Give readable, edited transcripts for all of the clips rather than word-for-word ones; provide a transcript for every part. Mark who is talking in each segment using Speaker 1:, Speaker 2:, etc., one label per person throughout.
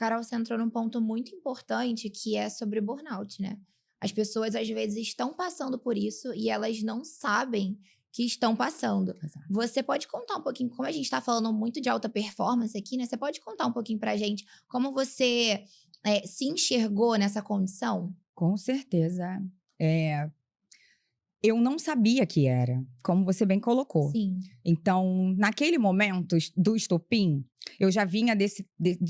Speaker 1: Carol, você entrou num ponto muito importante que é sobre burnout, né? As pessoas às vezes estão passando por isso e elas não sabem que estão passando.
Speaker 2: Exato.
Speaker 1: Você pode contar um pouquinho, como a gente está falando muito de alta performance aqui, né? Você pode contar um pouquinho pra gente como você se enxergou nessa condição?
Speaker 2: Com certeza. Eu não sabia que era, como você bem colocou.
Speaker 1: Sim.
Speaker 2: Então, naquele momento do estopim, eu já vinha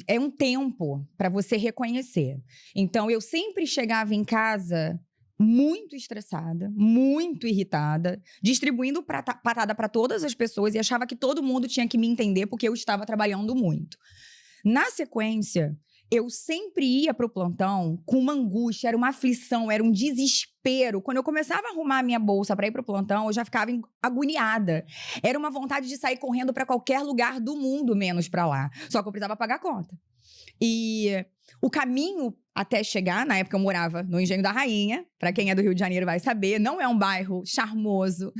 Speaker 2: é um tempo para você reconhecer. Então, eu sempre chegava em casa muito estressada, muito irritada, distribuindo patada para todas as pessoas e achava que todo mundo tinha que me entender porque eu estava trabalhando muito. Na sequência, eu sempre ia pro plantão com uma angústia, era uma aflição, era um desespero. Quando eu começava a arrumar a minha bolsa para ir pro plantão, eu já ficava agoniada. Era uma vontade de sair correndo para qualquer lugar do mundo, menos para lá. Só que eu precisava pagar a conta. E o caminho até chegar, na época eu morava no Engenho da Rainha, para quem é do Rio de Janeiro vai saber, não é um bairro charmoso.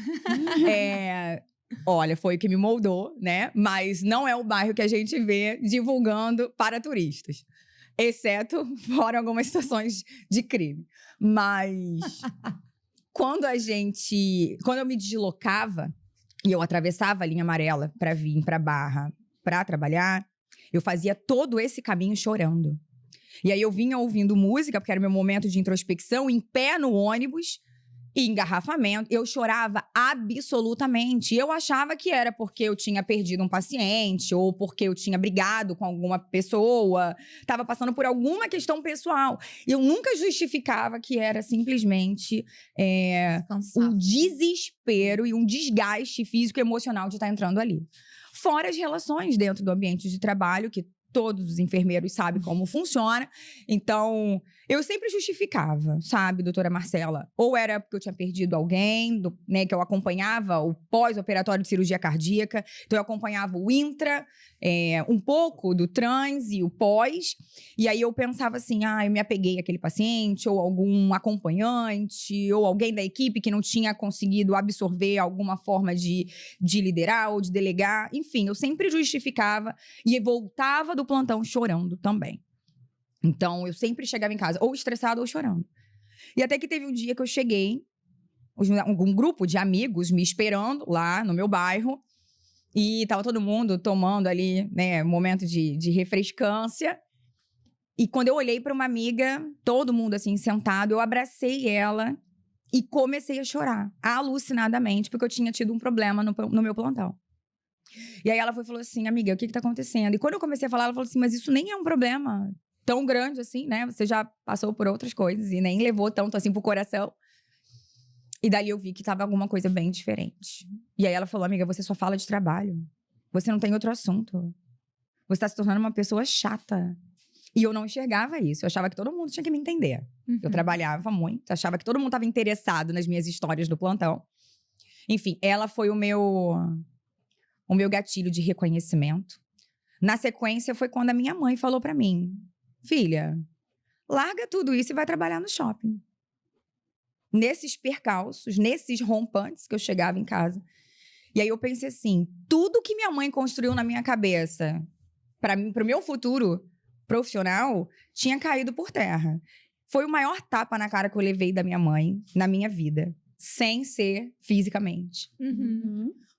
Speaker 2: Olha, foi o que me moldou, né? Mas não é o bairro que a gente vê divulgando para turistas. Exceto fora algumas situações de crime. Mas quando eu me deslocava e eu atravessava a linha amarela para vir para Barra para trabalhar, eu fazia todo esse caminho chorando. E aí eu vinha ouvindo música, porque era meu momento de introspecção, em pé no ônibus, e engarrafamento, eu chorava absolutamente. Eu achava que era porque eu tinha perdido um paciente, ou porque eu tinha brigado com alguma pessoa, estava passando por alguma questão pessoal. Eu nunca justificava que era simplesmente um desespero e um desgaste físico e emocional de estar entrando ali. Fora as relações dentro do ambiente de trabalho, que todos os enfermeiros sabem como funciona. Então, eu sempre justificava, sabe, doutora Marcela? Ou era porque eu tinha perdido alguém, né, que eu acompanhava o pós-operatório de cirurgia cardíaca. Então, eu acompanhava o intra, um pouco do trans e o pós. E aí, eu pensava assim, eu me apeguei àquele paciente, ou algum acompanhante, ou alguém da equipe que não tinha conseguido absorver alguma forma de liderar ou de delegar. Enfim, eu sempre justificava e voltava do plantão chorando também. Então, eu sempre chegava em casa ou estressada ou chorando. E até que teve um dia que eu cheguei, um grupo de amigos me esperando lá no meu bairro, e tava todo mundo tomando ali, né, um momento de refrescância. E quando eu olhei para uma amiga, todo mundo assim sentado, eu abracei ela e comecei a chorar, alucinadamente, porque eu tinha tido um problema no meu plantão. E aí ela falou assim, amiga, o que tá acontecendo? E quando eu comecei a falar, ela falou assim, mas isso nem é um problema tão grande assim, né? Você já passou por outras coisas e nem levou tanto assim pro coração. E dali eu vi que tava alguma coisa bem diferente. E aí ela falou, amiga, você só fala de trabalho. Você não tem outro assunto. Você tá se tornando uma pessoa chata. E eu não enxergava isso. Eu achava que todo mundo tinha que me entender. Eu trabalhava muito, achava que todo mundo tava interessado nas minhas histórias do plantão. Enfim, ela foi o meu gatilho de reconhecimento. Na sequência, foi quando a minha mãe falou pra mim, filha, larga tudo isso e vai trabalhar no shopping. Nesses percalços, nesses rompantes que eu chegava em casa. E aí eu pensei assim, tudo que minha mãe construiu na minha cabeça pro meu futuro profissional tinha caído por terra. Foi o maior tapa na cara que eu levei da minha mãe na minha vida, sem ser fisicamente.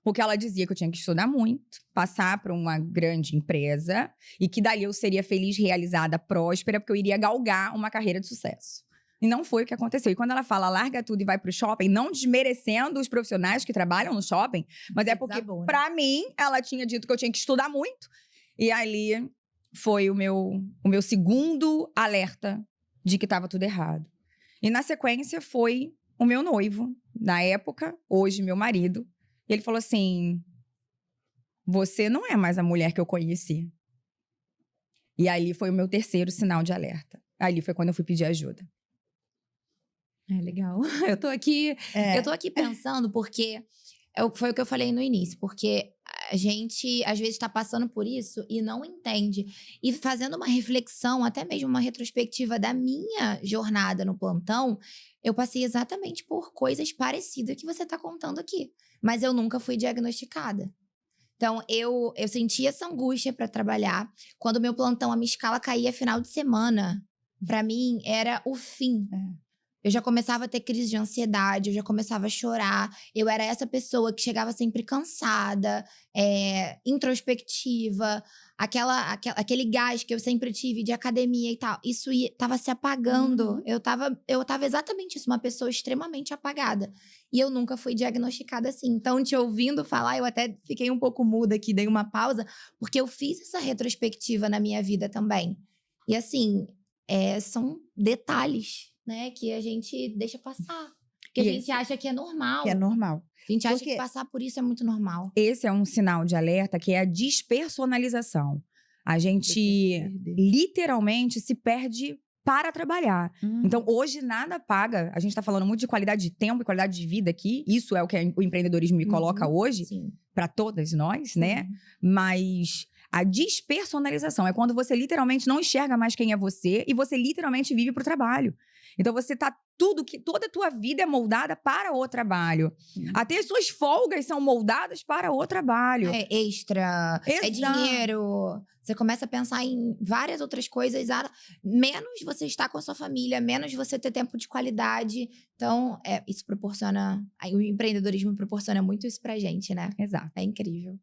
Speaker 2: Porque ela dizia que eu tinha que estudar muito, passar para uma grande empresa e que dali eu seria feliz, realizada, próspera, porque eu iria galgar uma carreira de sucesso. E não foi o que aconteceu. E quando ela fala, larga tudo e vai pro shopping, não desmerecendo os profissionais que trabalham no shopping, mas é porque, pra mim, ela tinha dito que eu tinha que estudar muito. E ali foi o meu segundo alerta de que estava tudo errado. E na sequência foi o meu noivo, na época, hoje meu marido. Ele falou assim, você não é mais a mulher que eu conheci. E ali foi o meu terceiro sinal de alerta. Ali foi quando eu fui pedir ajuda.
Speaker 1: Legal. Eu tô aqui pensando porque foi o que eu falei no início, porque a gente às vezes está passando por isso e não entende. E fazendo uma reflexão, até mesmo uma retrospectiva da minha jornada no plantão, eu passei exatamente por coisas parecidas que você está contando aqui. Mas eu nunca fui diagnosticada. Então, eu sentia essa angústia para trabalhar. Quando o meu plantão, a minha escala caía final de semana, para mim era o fim. Eu já começava a ter crise de ansiedade, eu já começava a chorar. Eu era essa pessoa que chegava sempre cansada, introspectiva. Aquele gás que eu sempre tive de academia e tal. Isso tava se apagando. Eu tava exatamente isso, uma pessoa extremamente apagada. E eu nunca fui diagnosticada assim. Então, te ouvindo falar, eu até fiquei um pouco muda aqui, dei uma pausa. Porque eu fiz essa retrospectiva na minha vida também. E assim, são detalhes, né, que a gente deixa passar. Que a gente acha que é normal.
Speaker 2: Que é normal.
Speaker 1: A gente acha que passar por isso é muito normal.
Speaker 2: Esse é um sinal de alerta que é a despersonalização. A gente literalmente se perde para trabalhar. Então, hoje nada paga. A gente tá falando muito de qualidade de tempo e qualidade de vida aqui. Isso é o que o empreendedorismo me coloca hoje, para todas nós, né? Mas a despersonalização é quando você literalmente não enxerga mais quem é você e você literalmente vive pro trabalho. Então, você tá toda a tua vida é moldada para o trabalho. Até as suas folgas são moldadas para o trabalho.
Speaker 1: É extra, é dinheiro. Você começa a pensar em várias outras coisas, menos você estar com a sua família, menos você ter tempo de qualidade. Então, isso proporciona... O empreendedorismo proporciona muito isso pra gente, né?
Speaker 2: Exato.
Speaker 1: É incrível.